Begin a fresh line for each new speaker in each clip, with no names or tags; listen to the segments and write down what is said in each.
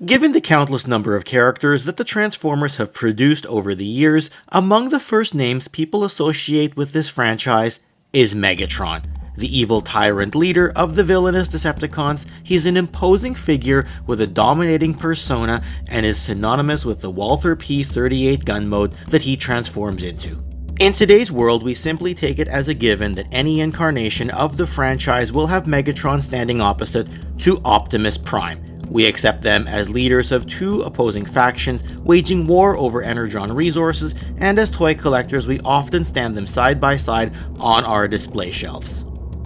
Given the countless number of characters that the Transformers have produced over the years, among the first names people associate with this franchise is Megatron. The evil tyrant leader of the villainous Decepticons, he's an imposing figure with a dominating persona and is synonymous with the Walther P-38 gun mode that he transforms into. In today's world, we simply take it as a given that any incarnation of the franchise will have Megatron standing opposite to Optimus Prime. We accept them as leaders of two opposing factions waging war over Energon resources, and as toy collectors we often stand them side by side on our display shelves.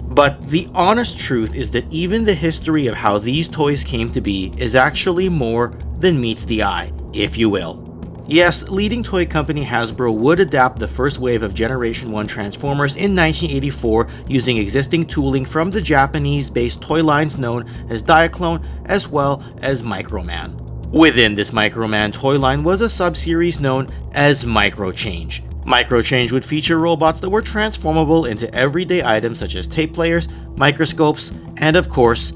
But the honest truth is that even the history of how these toys came to be is actually more than meets the eye, if you will. Yes, leading toy company Hasbro would adapt the first wave of Generation 1 Transformers in 1984 using existing tooling from the Japanese-based toy lines known as Diaclone as well as Microman. Within this Microman toy line was a sub-series known as MicroChange. MicroChange would feature robots that were transformable into everyday items such as tape players, microscopes, and of course,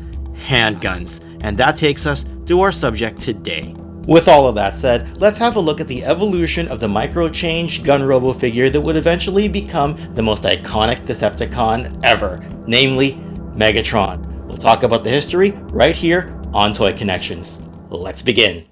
handguns. And that takes us to our subject today. With all of that said, let's have a look at the evolution of the MicroChange Gun Robo figure that would eventually become the most iconic Decepticon ever, namely Megatron. We'll talk about the history right here on Toy Connections. Let's begin.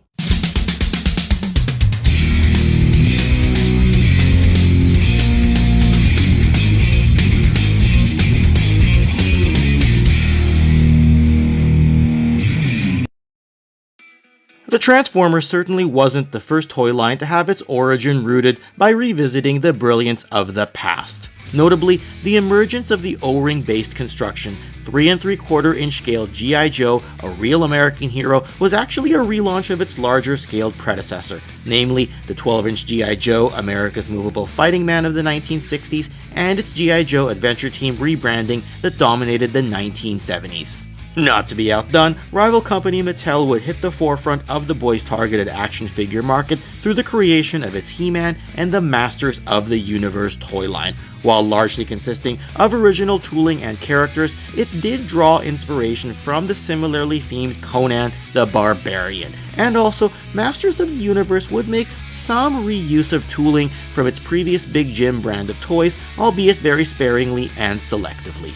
The Transformers certainly wasn't the first toy line to have its origin rooted by revisiting the brilliance of the past. Notably, the emergence of the O-ring based construction, 3 3/4 inch scale G.I. Joe, a real American hero, was actually a relaunch of its larger scaled predecessor, namely the 12-inch G.I. Joe, America's Movable Fighting Man of the 1960s, and its G.I. Joe Adventure Team rebranding that dominated the 1970s. Not to be outdone, rival company Mattel would hit the forefront of the boys targeted action figure market through the creation of its He-Man and the Masters of the Universe toy line. While largely consisting of original tooling and characters, it did draw inspiration from the similarly themed Conan the Barbarian. And also, Masters of the Universe would make some reuse of tooling from its previous Big Jim brand of toys, albeit very sparingly and selectively.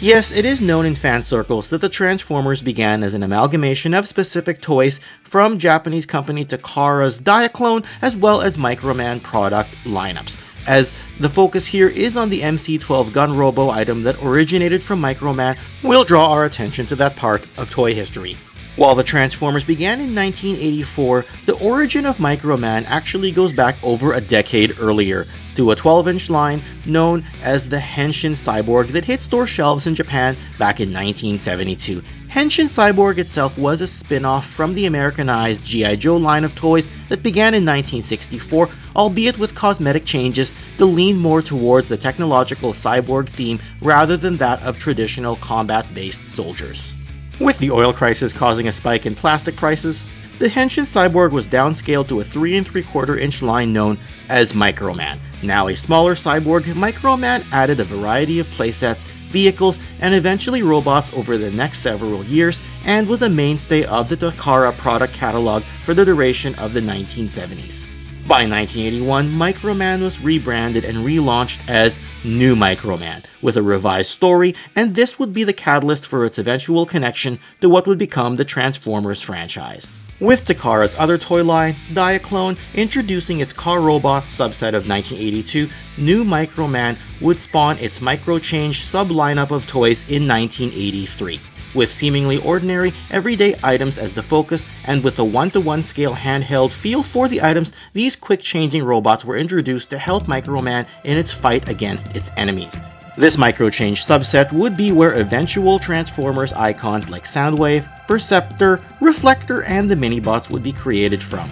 Yes, it is known in fan circles that the Transformers began as an amalgamation of specific toys from Japanese company Takara's Diaclone as well as Microman product lineups, as the focus here is on the MC-12 Gun Robo item that originated from Microman. We'll draw our attention to that part of toy history. While the Transformers began in 1984, the origin of Microman actually goes back over a decade earlier, to a 12-inch line known as the Henshin Cyborg that hit store shelves in Japan back in 1972. Henshin Cyborg itself was a spin-off from the Americanized G.I. Joe line of toys that began in 1964, albeit with cosmetic changes to lean more towards the technological cyborg theme rather than that of traditional combat-based soldiers. With the oil crisis causing a spike in plastic prices, the Henshin Cyborg was downscaled to a 3 3/4 inch line known as Microman. Now a smaller cyborg, Microman added a variety of playsets, vehicles, and eventually robots over the next several years, and was a mainstay of the Takara product catalog for the duration of the 1970s. By 1981, Microman was rebranded and relaunched as New Microman, with a revised story, and this would be the catalyst for its eventual connection to what would become the Transformers franchise. With Takara's other toy line, Diaclone, introducing its car robots subset of 1982, New Microman would spawn its MicroChange sub-lineup of toys in 1983. With seemingly ordinary, everyday items as the focus, and with a 1-to-1 scale handheld feel for the items, these quick-changing robots were introduced to help Microman in its fight against its enemies. This MicroChange subset would be where eventual Transformers icons like Soundwave, Perceptor, Reflector, and the Minibots would be created from.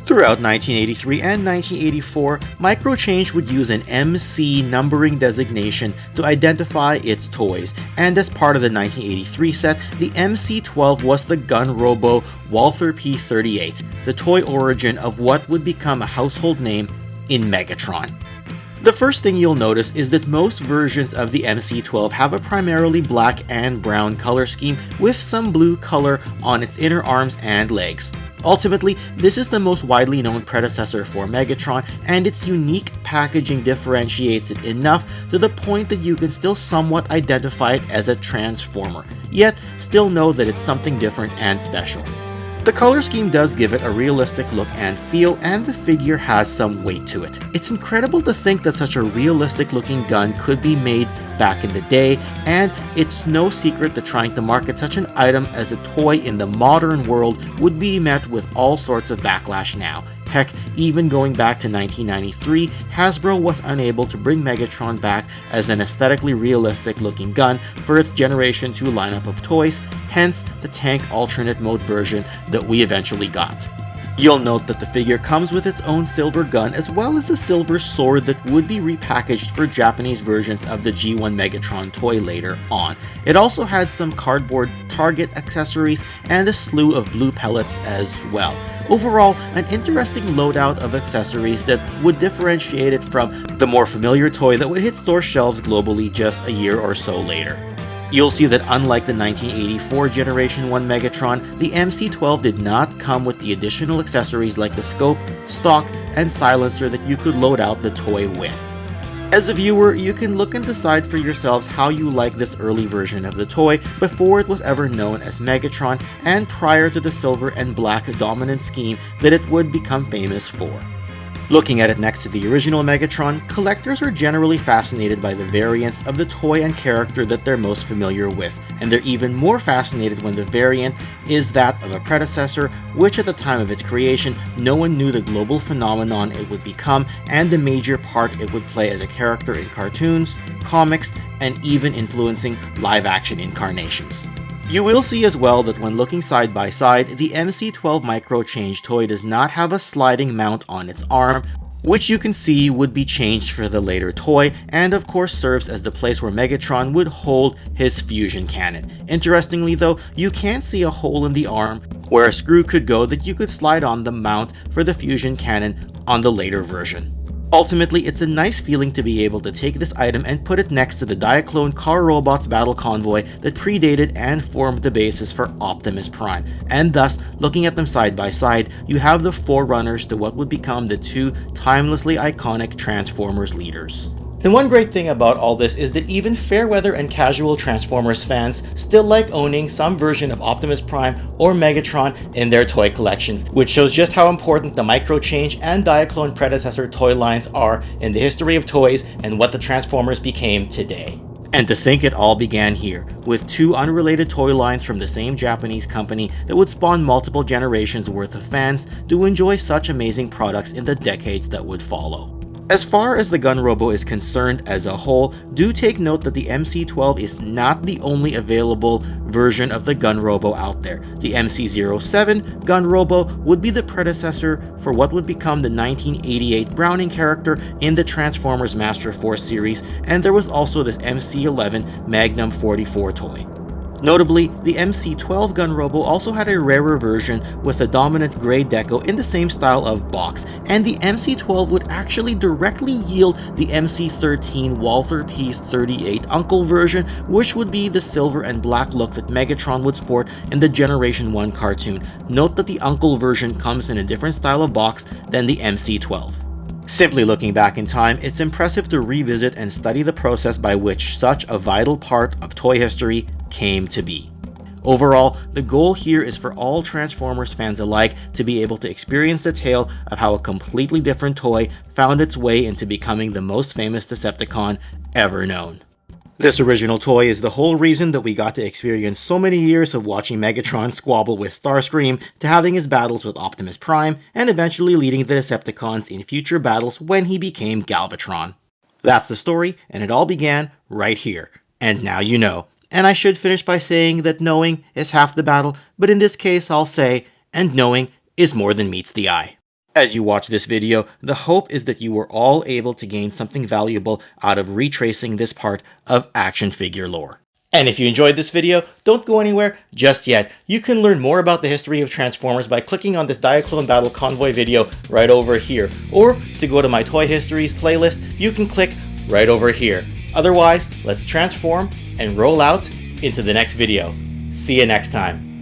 Throughout 1983 and 1984, MicroChange would use an MC numbering designation to identify its toys, and as part of the 1983 set, the MC-12 was the Gun Robo Walther P-38, the toy origin of what would become a household name in Megatron. The first thing you'll notice is that most versions of the MC-12 have a primarily black and brown color scheme with some blue color on its inner arms and legs. Ultimately, this is the most widely known predecessor for Megatron, and its unique packaging differentiates it enough to the point that you can still somewhat identify it as a Transformer, yet still know that it's something different and special. The color scheme does give it a realistic look and feel, and the figure has some weight to it. It's incredible to think that such a realistic looking gun could be made back in the day, and it's no secret that trying to market such an item as a toy in the modern world would be met with all sorts of backlash now. Heck, even going back to 1993, Hasbro was unable to bring Megatron back as an aesthetically realistic looking gun for its Generation 2 lineup of toys, hence the tank alternate mode version that we eventually got. You'll note that the figure comes with its own silver gun as well as a silver sword that would be repackaged for Japanese versions of the G1 Megatron toy later on. It also had some cardboard target accessories and a slew of blue pellets as well. Overall, an interesting loadout of accessories that would differentiate it from the more familiar toy that would hit store shelves globally just a year or so later. You'll see that unlike the 1984 Generation 1 Megatron, the MC-12 did not come with the additional accessories like the scope, stock, and silencer that you could load out the toy with. As a viewer, you can look and decide for yourselves how you like this early version of the toy before it was ever known as Megatron and prior to the silver and black dominant scheme that it would become famous for. Looking at it next to the original Megatron, collectors are generally fascinated by the variants of the toy and character that they're most familiar with, and they're even more fascinated when the variant is that of a predecessor, which at the time of its creation, no one knew the global phenomenon it would become and the major part it would play as a character in cartoons, comics, and even influencing live-action incarnations. You will see as well that when looking side by side, the MC-12 MicroChange toy does not have a sliding mount on its arm, which you can see would be changed for the later toy, and of course serves as the place where Megatron would hold his fusion cannon. Interestingly though, you can see a hole in the arm where a screw could go that you could slide on the mount for the fusion cannon on the later version. Ultimately, it's a nice feeling to be able to take this item and put it next to the Diaclone Car Robots battle convoy that predated and formed the basis for Optimus Prime, and thus, looking at them side by side, you have the forerunners to what would become the two timelessly iconic Transformers leaders. And one great thing about all this is that even fair-weather and casual Transformers fans still like owning some version of Optimus Prime or Megatron in their toy collections, which shows just how important the MicroChange and Diaclone predecessor toy lines are in the history of toys and what the Transformers became today. And to think it all began here, with two unrelated toy lines from the same Japanese company that would spawn multiple generations worth of fans to enjoy such amazing products in the decades that would follow. As far as the Gun Robo is concerned as a whole, do take note that the MC-12 is not the only available version of the Gun Robo out there. The MC-07 Gun Robo would be the predecessor for what would become the 1988 Browning character in the Transformers Master Force series, and there was also this MC-11 Magnum 44 toy. Notably, the MC-12 Gun Robo also had a rarer version with a dominant gray deco in the same style of box, and the MC-12 would actually directly yield the MC-13 Walther P-38 Uncle version, which would be the silver and black look that Megatron would sport in the Generation 1 cartoon. Note that the Uncle version comes in a different style of box than the MC-12. Simply looking back in time, it's impressive to revisit and study the process by which such a vital part of toy history came to be. Overall, the goal here is for all Transformers fans alike to be able to experience the tale of how a completely different toy found its way into becoming the most famous Decepticon ever known. This original toy is the whole reason that we got to experience so many years of watching Megatron squabble with Starscream, to having his battles with Optimus Prime, and eventually leading the Decepticons in future battles when he became Galvatron. That's the story, and it all began right here. And now you know. And I should finish by saying that knowing is half the battle, but in this case I'll say, and knowing is more than meets the eye. As you watch this video, the hope is that you were all able to gain something valuable out of retracing this part of action figure lore. And if you enjoyed this video, don't go anywhere just yet. You can learn more about the history of Transformers by clicking on this Diaclone Battle Convoy video right over here. Or to go to my Toy Histories playlist, you can click right over here. Otherwise, let's transform and roll out into the next video. See you next time.